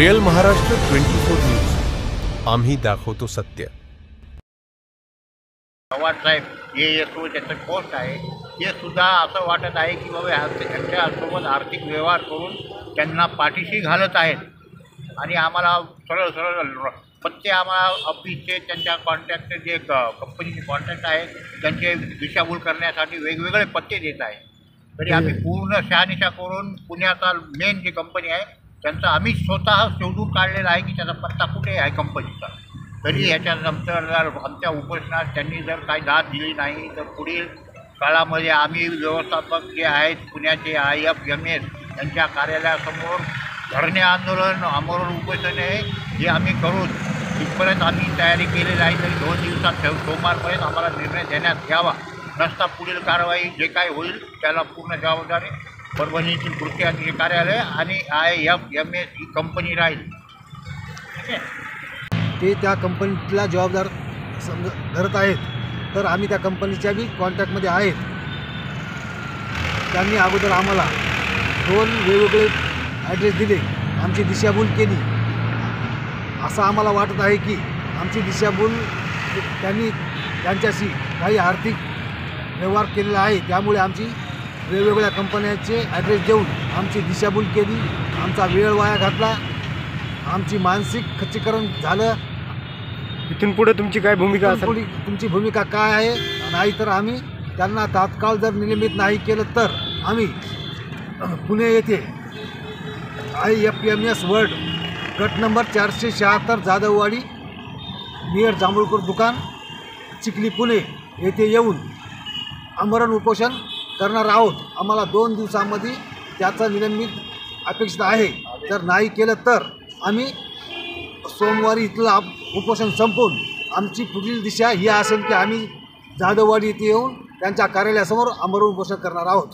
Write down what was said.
Real Maharashtra 24 news, आम्ही दाखवतो सत्य। पवार साहेब हे त्यांचं पोस्ट आहे, हे सुद्धा असं वाटत आहे की बाबा त्यांच्यासोबत आर्थिक व्यवहार करून त्यांना पाठीशी घालत आहेत आणि आम्हाला सरळ सरळ पत्ते आम्हाला ऑफिसचे त्यांच्या कॉन्टॅक्ट जे कंपनीचे कॉन्टॅक्ट आहे त्यांचे दिशाभूल करण्यासाठी वेगवेगळे पत्ते देत आहे। तरी आम्ही पूर्ण शहानिशा करून पुण्याचा मेन जी कंपनी आहे त्यांचा आम्ही स्वतः शोधून काढलेला आहे की त्याचा पत्ता कुठे आहे कंपनीचा। तरी याच्यानंतर जर आमच्या उपोषणात त्यांनी जर काही दाद दिली नाही तर पुढील काळामध्ये आम्ही व्यवस्थापक जे आहेत पुण्याचे IFMS यांच्या कार्यालयासमोर धरणे आंदोलन आमरण उपोषण हे आम्ही करू। इथपर्यंत आम्ही तयारी केलेली आहे। तरी 2 दिवसात सोमवारपर्यंत आम्हाला निर्णय देण्यात यावा, नसता पुढील कारवाई जे काय होईल त्याला पूर्ण जबाबदारी परभणीतील कृषी अधिकारी कार्यालय आणि IFMS ही कंपनी राहील। ठीक आहे, ते त्या कंपनीला जबाबदार धरत आहेत, तर आम्ही त्या कंपनीच्या बी कॉन्टॅक्टमध्ये आहेत। त्यांनी अगोदर आम्हाला 2 वेगवेगळे ॲड्रेस दिले, आमची दिशाभूल केली। असं आम्हाला वाटत आहे की आमची दिशाभूल त्यांनी त्यांच्याशी काही आर्थिक व्यवहार केलेला आहे, त्यामुळे आमची वेगवेगळ्या कंपन्यांचे ॲड्रेस देऊन आमची दिशाभूल केली, आमचा वेळ वाया घातला, आमची मानसिक खच्चीकरण झालं। इथून पुढे तुमची काय भूमिका असेल? तुमची भूमिका काय आहे? नाही तर आम्ही त्यांना तात्काळ जर निलंबित नाही केलं तर आम्ही पुणे येथे IFMS वर्ल्ड गट नंबर 476 जाधववाडी नियर जांभूळकर दुकान चिखली पुणे येथे येऊन आमरण उपोषण करणार आहोत। आम्हाला 2 दिवसांमध्ये त्याचं निलंबित अपेक्षित आहे। जर नाही केलं तर आम्ही सोमवारी इथलं उपोषण संपवून आमची पुढील दिशा ही असेल की आम्ही जाधववाडी येथे येऊन त्यांच्या कार्यालयासमोर आमरण उपोषण करणार आहोत।